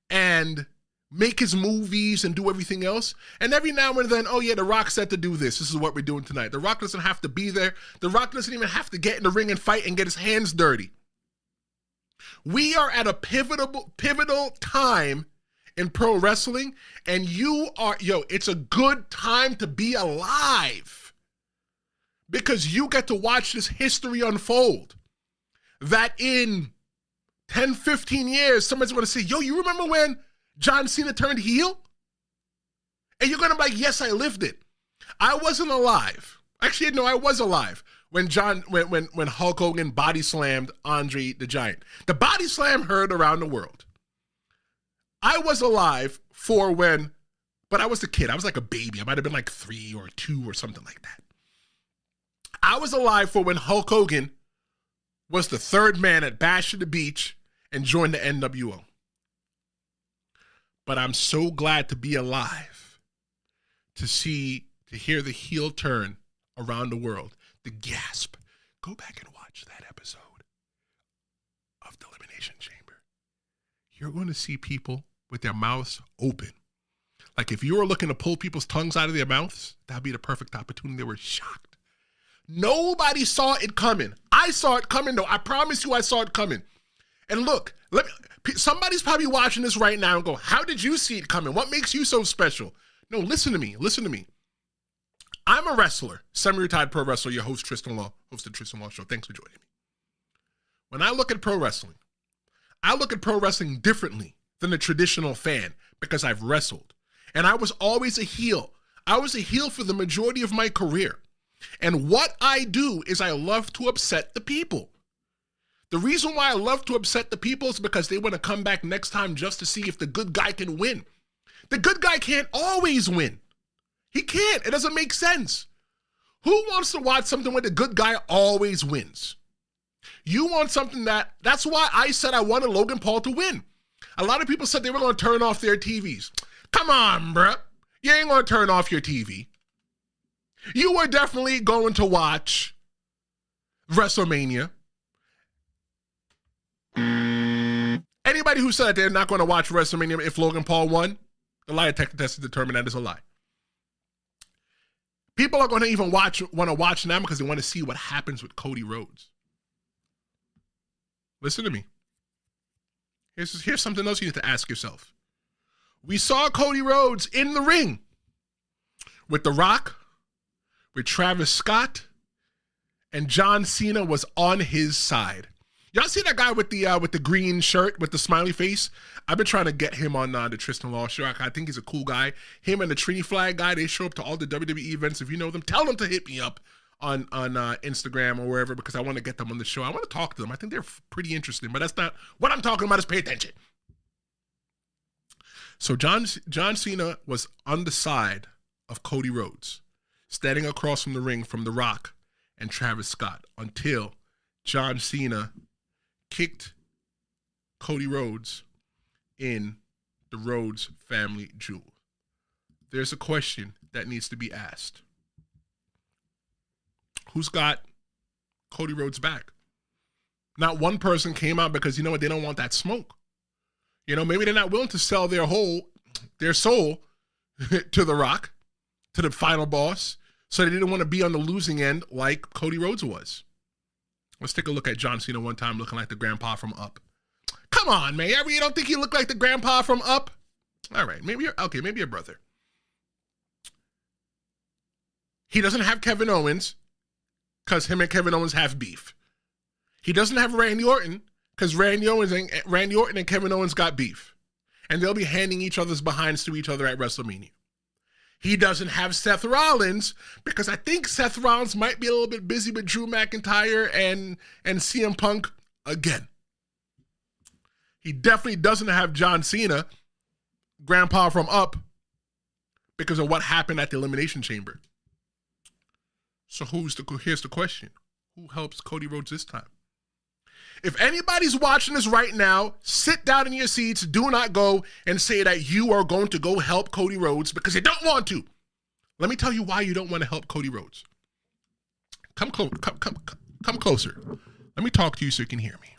[SPEAKER 1] and make his movies and do everything else. And every now and then, "Oh yeah, The Rock said to do this. This is what we're doing tonight." The Rock doesn't have to be there. The Rock doesn't even have to get in the ring and fight and get his hands dirty. We are at a pivotal time in pro wrestling, and it's a good time to be alive because you get to watch this history unfold. That in 10, 15 years, somebody's going to say, "Yo, you remember when John Cena turned heel?" And you're going to be like, "Yes, I lived it." I wasn't alive. Actually, no, I was alive when Hulk Hogan body slammed Andre the Giant. The body slam heard around the world. I was alive but I was a kid. I was like a baby. I might have been like 3 or 2 or something like that. I was alive for when Hulk Hogan was the third man at Bash at the Beach and joined the NWO. But I'm so glad to be alive to hear the heel turn around the world, the gasp. Go back and watch that episode of the Elimination Chamber. You're going to see people with their mouths open. Like if you were looking to pull people's tongues out of their mouths, that'd be the perfect opportunity. They were shocked. Nobody saw it coming. I saw it coming, though. I promise you I saw it coming. And look, somebody's probably watching this right now and go, "How did you see it coming? What makes you so special?" No, listen to me. Listen to me. I'm a wrestler, semi-retired pro wrestler, your host, Tristan Law, host of Tristan Law Show. Thanks for joining me. When I look at pro wrestling, I look at pro wrestling differently than the traditional fan because I've wrestled. And I was always a heel. I was a heel for the majority of my career. And what I do is I love to upset the people. The reason why I love to upset the people is because they want to come back next time just to see if the good guy can win. The good guy can't always win. He can't. It doesn't make sense. Who wants to watch something where the good guy always wins? You want something that's why I said I wanted Logan Paul to win. A lot of people said they were going to turn off their TVs. Come on, bruh. You ain't going to turn off your TV. You were definitely going to watch WrestleMania. Anybody who said they're not going to watch WrestleMania if Logan Paul won, the lie detector test has determined that is a lie. People are going to even want to watch now because they want to see what happens with Cody Rhodes. Listen to me. Here's something else you need to ask yourself. We saw Cody Rhodes in the ring with The Rock, with Travis Scott, and John Cena was on his side. Y'all see that guy with the green shirt with the smiley face? I've been trying to get him on the Tristan Law show. I think he's a cool guy. Him and the Trini Flag guy, they show up to all the WWE events. If you know them, tell them to hit me up on Instagram or wherever, because I want to get them on the show. I want to talk to them. I think they're pretty interesting, but that's not what I'm talking about. Is pay attention. So John Cena was on the side of Cody Rhodes, standing across from the ring from The Rock and Travis Scott, until John Cena kicked Cody Rhodes in the Rhodes family jewel. There's a question that needs to be asked. Who's got Cody Rhodes back? Not one person came out, because you know what? They don't want that smoke. You know, maybe they're not willing to sell their soul to The Rock, to the final boss, so they didn't want to be on the losing end like Cody Rhodes was. Let's take a look at John Cena one time looking like the grandpa from Up. Come on, man. You don't think he looked like the grandpa from Up? All right. Maybe your brother. He doesn't have Kevin Owens because him and Kevin Owens have beef. He doesn't have Randy Orton because Randy Orton and Kevin Owens got beef. And they'll be handing each other's behinds to each other at WrestleMania. He doesn't have Seth Rollins because I think Seth Rollins might be a little bit busy with Drew McIntyre and CM Punk again. He definitely doesn't have John Cena, grandpa from Up, because of what happened at the Elimination Chamber. So here's the question. Who helps Cody Rhodes this time? If anybody's watching this right now, sit down in your seats. Do not go and say that you are going to go help Cody Rhodes because you don't want to. Let me tell you why you don't want to help Cody Rhodes. Come closer. Let me talk to you so you can hear me.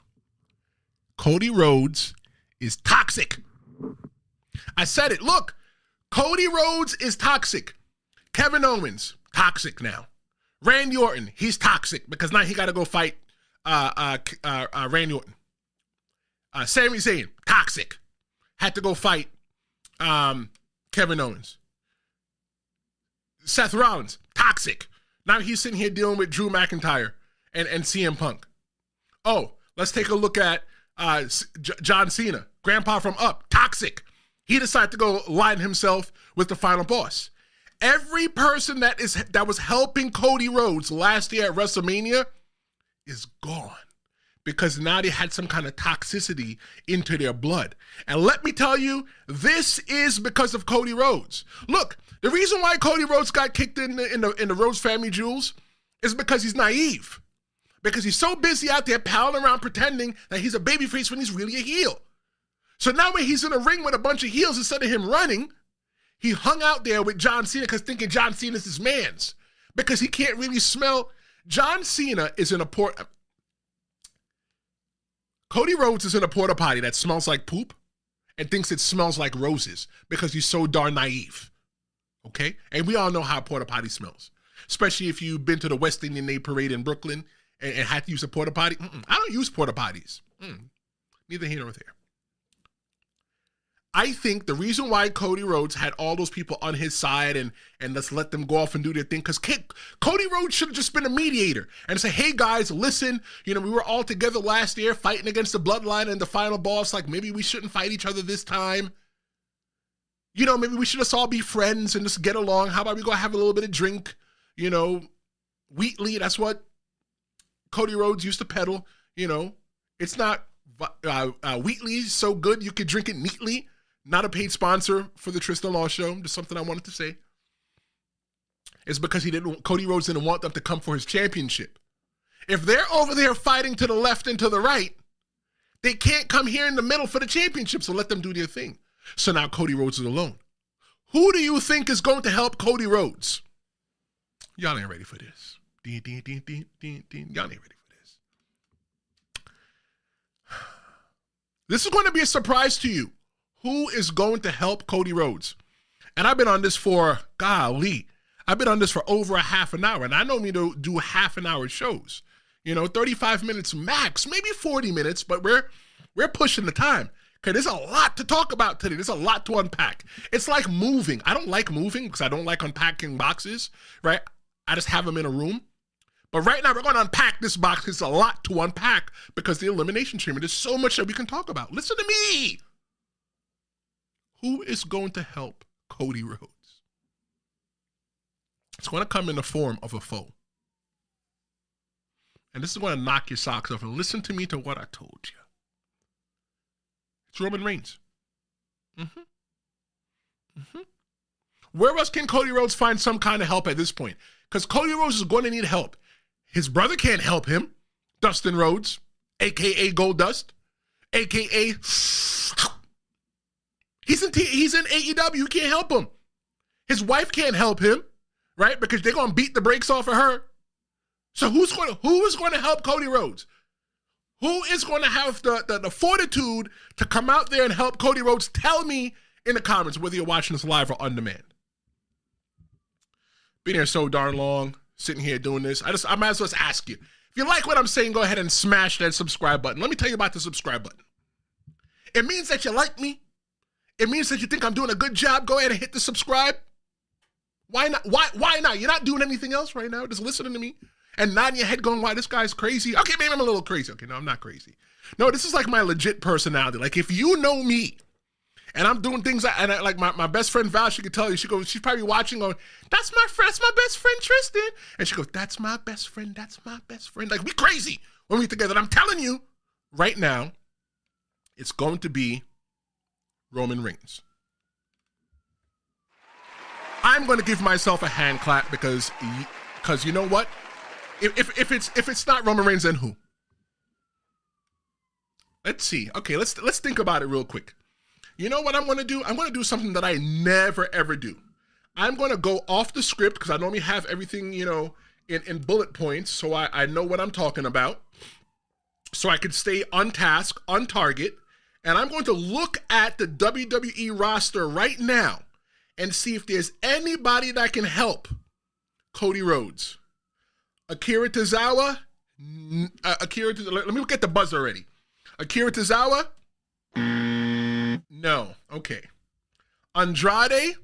[SPEAKER 1] Cody Rhodes is toxic. I said it. Look, Cody Rhodes is toxic. Kevin Owens, toxic now. Randy Orton, he's toxic because now he got to go fight Randy Orton. Sami Zayn, toxic. Had to go fight Kevin Owens. Seth Rollins, toxic. Now he's sitting here dealing with Drew McIntyre and CM Punk. Oh, let's take a look at John Cena, grandpa from Up, toxic. He decided to go line himself with the final boss. Every person that was helping Cody Rhodes last year at WrestleMania is gone because now they had some kind of toxicity into their blood. And let me tell you, this is because of Cody Rhodes. Look, the reason why Cody Rhodes got kicked in the Rhodes family jewels is because he's naive. Because he's so busy out there palling around pretending that he's a babyface when he's really a heel. So now when he's in a ring with a bunch of heels, instead of him running, he hung out there with John Cena because thinking John Cena's his man's. Because he can't really smell. John Cena is in a Cody Rhodes is in a porta potty that smells like poop and thinks it smells like roses because he's so darn naive. Okay? And we all know how a porta potty smells. Especially if you've been to the West Indian Day Parade in Brooklyn and had to use a porta potty. I don't use porta potties. Neither here nor there. I think the reason why Cody Rhodes had all those people on his side and let's let them go off and do their thing, because Cody Rhodes should have just been a mediator and say, hey guys, listen, we were all together last year fighting against the Bloodline and the final boss. Like, maybe we shouldn't fight each other this time. Maybe we should just all be friends and just get along. How about we go have a little bit of drink? Wheatley, that's what Cody Rhodes used to peddle. It's not Wheatley's so good you could drink it neatly. Not a paid sponsor for the Tristan Law Show. Just something I wanted to say. It's because Cody Rhodes didn't want them to come for his championship. If they're over there fighting to the left and to the right, they can't come here in the middle for the championship, so let them do their thing. So now Cody Rhodes is alone. Who do you think is going to help Cody Rhodes? Y'all ain't ready for this. Y'all ain't ready for this. This is going to be a surprise to you. Who is going to help Cody Rhodes? And I've been on this for, I've been on this for over a half an hour. And I don't mean to do half an hour shows. 35 minutes max, maybe 40 minutes, but we're pushing the time. Okay, there's a lot to talk about today. There's a lot to unpack. It's like moving. I don't like moving because I don't like unpacking boxes, right? I just have them in a room. But right now, we're going to unpack this box. It's a lot to unpack because the Elimination Chamber, there's so much that we can talk about. Listen to me. Who is going to help Cody Rhodes? It's going to come in the form of a foe. And this is going to knock your socks off. And listen to me to what I told you. It's Roman Reigns. Where else can Cody Rhodes find some kind of help at this point? Because Cody Rhodes is going to need help. His brother can't help him. Dustin Rhodes, a.k.a. Goldust, a.k.a. He's in AEW. You can't help him. His wife can't help him, right? Because they're going to beat the brakes off of her. So who is going to help Cody Rhodes? Who is going to have the fortitude to come out there and help Cody Rhodes? Tell me in the comments whether you're watching this live or on demand. Been here so darn long, sitting here doing this. I might as well ask you. If you like what I'm saying, go ahead and smash that subscribe button. Let me tell you about the subscribe button. It means that you like me. It means that you think I'm doing a good job. Go ahead and hit the subscribe. Why not? Why not? You're not doing anything else right now. Just listening to me and nodding your head going, why, this guy's crazy. Okay, maybe I'm a little crazy. Okay, no, I'm not crazy. No, this is like my legit personality. Like if you know me and I'm doing things like my best friend Val, she could tell you, she's probably watching going, that's my best friend Tristan. And she goes, that's my best friend. Like we crazy when we're together. And I'm telling you right now, it's going to be Roman Reigns. I'm going to give myself a hand clap because you know what? If it's not Roman Reigns, then who? Let's see. Okay, let's think about it real quick. You know what I'm going to do? I'm going to do something that I never ever do. I'm going to go off the script because I normally have everything, in bullet points, so I know what I'm talking about. So I can stay on task, on target, and I'm going to look at the WWE roster right now and see if there's anybody that can help Cody Rhodes. Akira Tozawa? Let me look at the buzz already. Akira Tozawa? No. Okay. Andrade?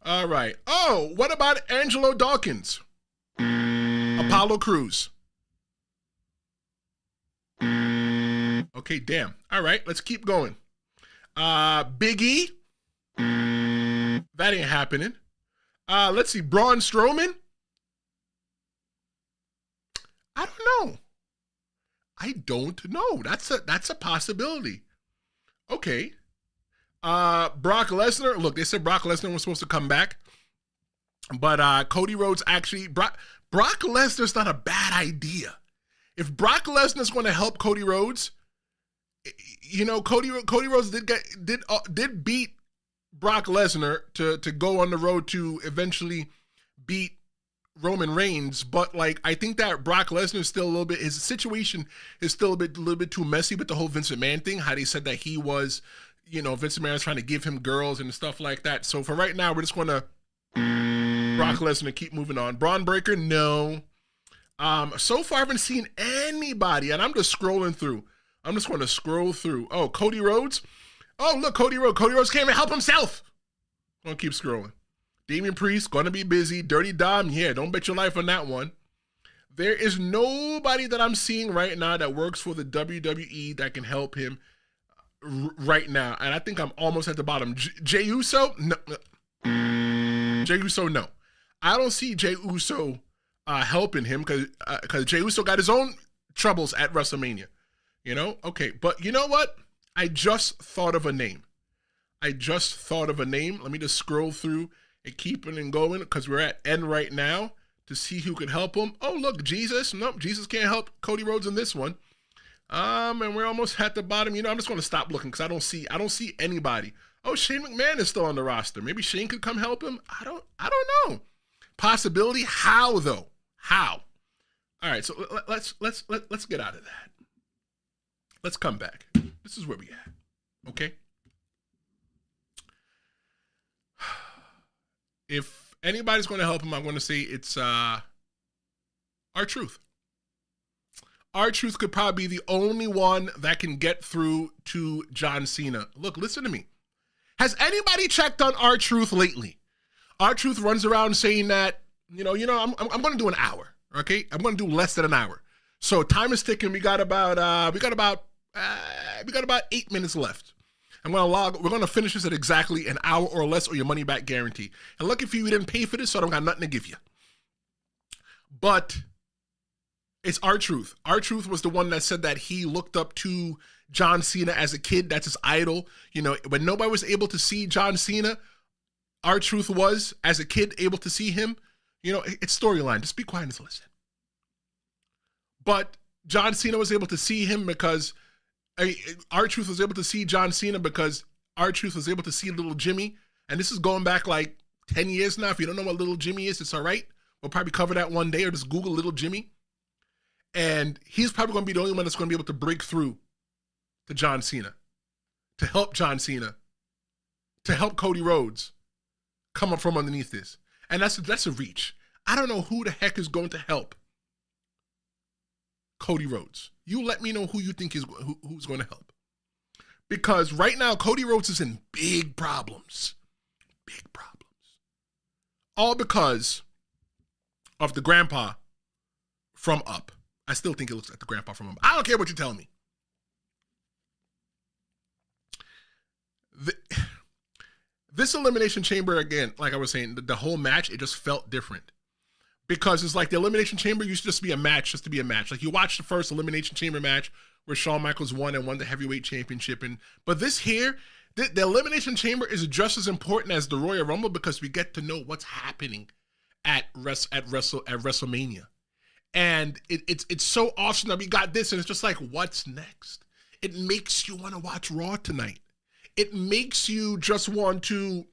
[SPEAKER 1] All right. Oh, what about Angelo Dawkins? Apollo Crews? Okay, damn. All right, let's keep going. Big E? That ain't happening. Let's see. Braun Strowman? I don't know. That's a possibility. Okay. Brock Lesnar. Look, they said Brock Lesnar was supposed to come back. But Cody Rhodes actually... Brock Lesnar's not a bad idea. If Brock Lesnar's going to help Cody Rhodes, Cody Rhodes did beat Brock Lesnar to go on the road to eventually beat Roman Reigns, but I think that Brock Lesnar is still a little bit, his situation is still a little bit too messy with the whole Vince McMahon thing, how they said that he was, Vince McMahon was trying to give him girls and stuff like that. So for right now, we're just going to Brock Lesnar keep moving on. Braun Breaker, no. So far I haven't seen anybody, and I'm just scrolling through. I'm just going to scroll through. Oh, Cody Rhodes. Oh, look, Cody Rhodes. Cody Rhodes can't even help himself. I'm going to keep scrolling. Damian Priest, going to be busy. Dirty Dom, yeah, don't bet your life on that one. There is nobody that I'm seeing right now that works for the WWE that can help him right now. And I think I'm almost at the bottom. Jey Uso? No. Jey Uso, no. I don't see Jey Uso helping him because Jey Uso got his own troubles at WrestleMania. Okay, but you know what? I just thought of a name. Let me just scroll through and keep it going because we're at N right now to see who could help him. Oh, look, Jesus. Nope, Jesus can't help Cody Rhodes in this one. And we're almost at the bottom. I'm just going to stop looking because I don't see anybody. Oh, Shane McMahon is still on the roster. Maybe Shane could come help him. I don't know. Possibility. How though? How? All right, so let's get out of that. Let's come back. This is where we at. Okay. If anybody's going to help him, I'm going to say it's R-Truth. R-Truth could probably be the only one that can get through to John Cena. Look, listen to me. Has anybody checked on R-Truth lately? R-Truth runs around saying that, I'm going to do an hour. Okay, I'm going to do less than an hour. So time is ticking. We got about 8 minutes left. We're going to finish this at exactly an hour or less, or your money back guarantee. And lucky for you, we didn't pay for this, so I don't got nothing to give you. But it's R-Truth. R-Truth was the one that said that he looked up to John Cena as a kid. That's his idol. You know, when nobody was able to see John Cena, R-Truth was, as a kid, able to see him. You know, it's storyline. Just be quiet and listen. But John Cena was able to see him because R-Truth was able to see John Cena because R-Truth was able to see Little Jimmy. And this is going back like 10 years now. If you don't know what Little Jimmy is, it's all right. We'll probably cover that one day, or just Google Little Jimmy. And he's probably going to be the only one that's going to be able to break through to John Cena, to help John Cena, to help Cody Rhodes come up from underneath this. And that's a reach. I don't know who the heck is going to help Cody Rhodes. You let me know who you think who's going to help. Because right now, Cody Rhodes is in big problems. Big problems. All because of the grandpa from Up. I still think it looks like the grandpa from Up. I don't care what you tell me. This Elimination Chamber, again, like I was saying, the whole match, it just felt different. Because it's like the Elimination Chamber used to just be a match, just to be a match. Like you watched the first Elimination Chamber match where Shawn Michaels won and won the heavyweight championship. But this here, the Elimination Chamber is just as important as the Royal Rumble because we get to know what's happening at WrestleMania. And it's so awesome that we got this, and it's just like, what's next? It makes you want to watch Raw tonight. It makes you just want to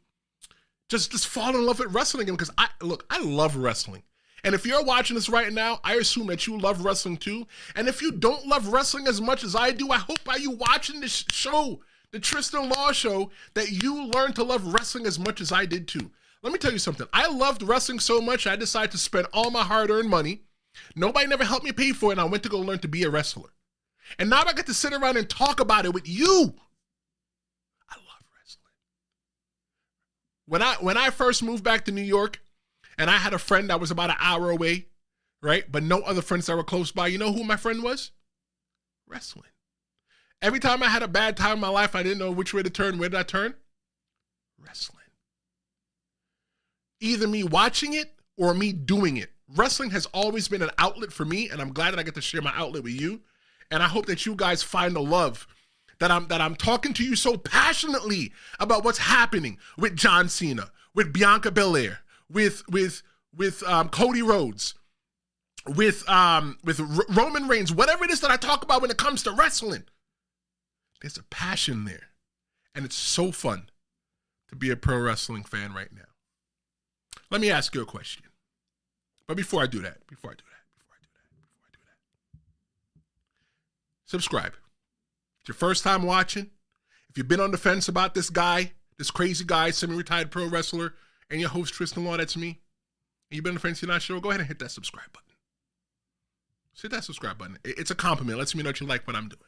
[SPEAKER 1] just fall in love with wrestling again, because I love wrestling. And if you're watching this right now, I assume that you love wrestling too. And if you don't love wrestling as much as I do, I hope by you watching this show, the Tristan Law Show, that you learn to love wrestling as much as I did too. Let me tell you something. I loved wrestling so much, I decided to spend all my hard-earned money. Nobody never helped me pay for it, and I went to go learn to be a wrestler. And now I get to sit around and talk about it with you. I love wrestling. When I first moved back to New York, and I had a friend that was about an hour away, right? But no other friends that were close by. You know who my friend was? Wrestling. Every time I had a bad time in my life, I didn't know which way to turn. Where did I turn? Wrestling. Either me watching it or me doing it. Wrestling has always been an outlet for me, and I'm glad that I get to share my outlet with you. And I hope that you guys find the love that I'm talking to you so passionately about what's happening with John Cena, with Bianca Belair, with Cody Rhodes, with Roman Reigns, whatever it is that I talk about when it comes to wrestling. There's a passion there, and it's so fun to be a pro wrestling fan right now. Let me ask you a question. But before I do that, subscribe. It's your first time watching. If you've been on the fence about this guy, this crazy guy, semi-retired pro wrestler, and your host, Tristan Law, that's me, and you've been on the fence, you're not sure, go ahead and hit that subscribe button. Hit that subscribe button. It's a compliment. It lets me know that you like what I'm doing.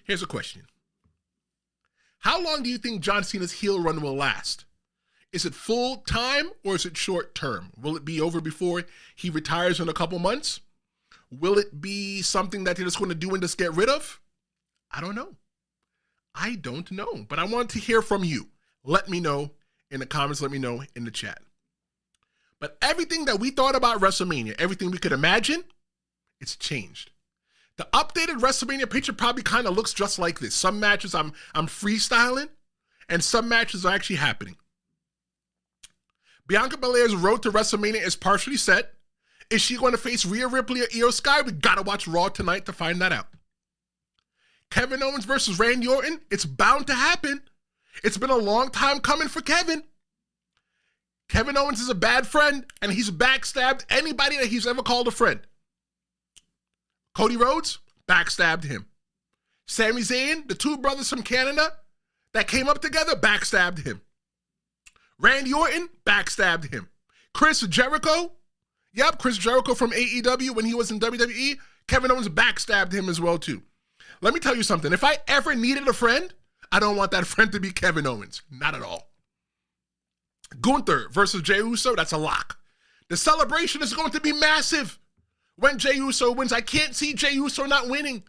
[SPEAKER 1] Here's a question. How long do you think John Cena's heel run will last? Is it full time or is it short term? Will it be over before he retires in a couple months? Will it be something that they're just going to do and just get rid of? I don't know. But I want to hear from you. Let me know in the comments. Let me know in the chat. But everything that we thought about WrestleMania, everything we could imagine, it's changed. The updated WrestleMania picture probably kind of looks just like this. Some matches I'm freestyling, and some matches are actually happening. Bianca Belair's road to WrestleMania is partially set. Is she going to face Rhea Ripley or Io Sky? We got to watch Raw tonight to find that out. Kevin Owens versus Randy Orton, it's bound to happen. It's been a long time coming for Kevin. Kevin Owens is a bad friend, and he's backstabbed anybody that he's ever called a friend. Cody Rhodes, backstabbed him. Sami Zayn, the two brothers from Canada that came up together, backstabbed him. Randy Orton, backstabbed him. Chris Jericho from AEW when he was in WWE, Kevin Owens backstabbed him as well too. Let me tell you something. If I ever needed a friend, I don't want that friend to be Kevin Owens. Not at all. Gunther versus Jey Uso, that's a lock. The celebration is going to be massive when Jey Uso wins. I can't see Jey Uso not winning.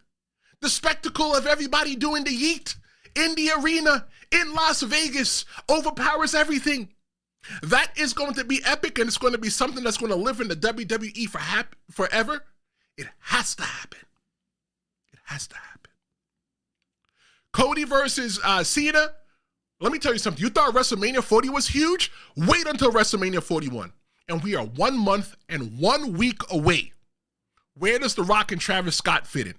[SPEAKER 1] The spectacle of everybody doing the yeet in the arena in Las Vegas overpowers everything. That is going to be epic, and it's going to be something that's going to live in the WWE forever. It has to happen. It has to happen. Cody versus Cena. Let me tell you something. You thought WrestleMania 40 was huge? Wait until WrestleMania 41. And we are 1 month and 1 week away. Where does The Rock and Travis Scott fit in?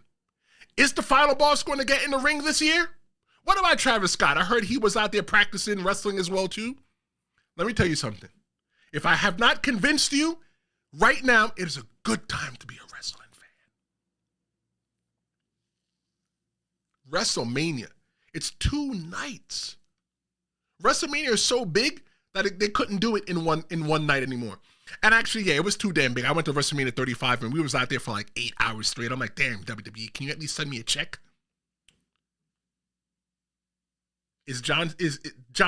[SPEAKER 1] Is the final boss going to get in the ring this year? What about Travis Scott? I heard he was out there practicing wrestling as well too. Let me tell you something. If I have not convinced you, right now it is a good time to be a wrestling fan. WrestleMania. It's 2 nights. WrestleMania is so big that they couldn't do it in one night anymore. And actually, yeah, it was too damn big. I went to WrestleMania 35 and we was out there for like 8 hours straight. I'm like, damn, WWE, can you at least send me a check? Is John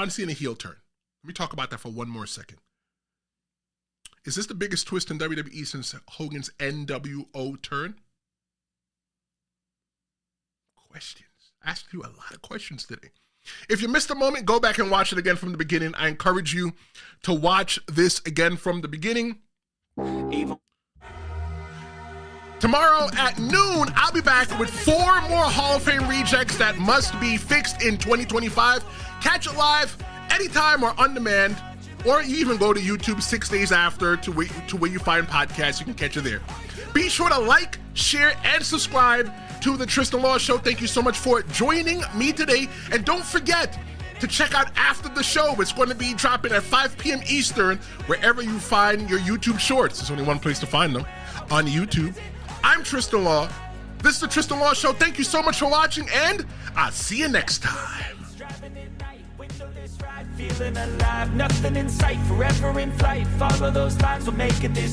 [SPEAKER 1] Cena heel turn? Let me talk about that for 1 more second. Is this the biggest twist in WWE since Hogan's NWO turn? Questions. I asked you a lot of questions today. If you missed a moment, go back and watch it again from the beginning. I encourage you to watch this again from the beginning. Tomorrow at noon, I'll be back with 4 more Hall of Fame rejects that must be fixed in 2025. Catch it live anytime or on demand, or you even go to YouTube 6 days after to where you find podcasts. You can catch it there. Be sure to like, share, and subscribe to the Tristan Law Show. Thank you so much for joining me today. And don't forget to check out After the Show. It's going to be dropping at 5 p.m. Eastern, wherever you find your YouTube shorts. There's only one place to find them, on YouTube. I'm Tristan Law. This is the Tristan Law Show. Thank you so much for watching, and I'll see you next time.
[SPEAKER 3] Feeling alive, nothing in sight, forever in flight. Follow those lines, we'll make it this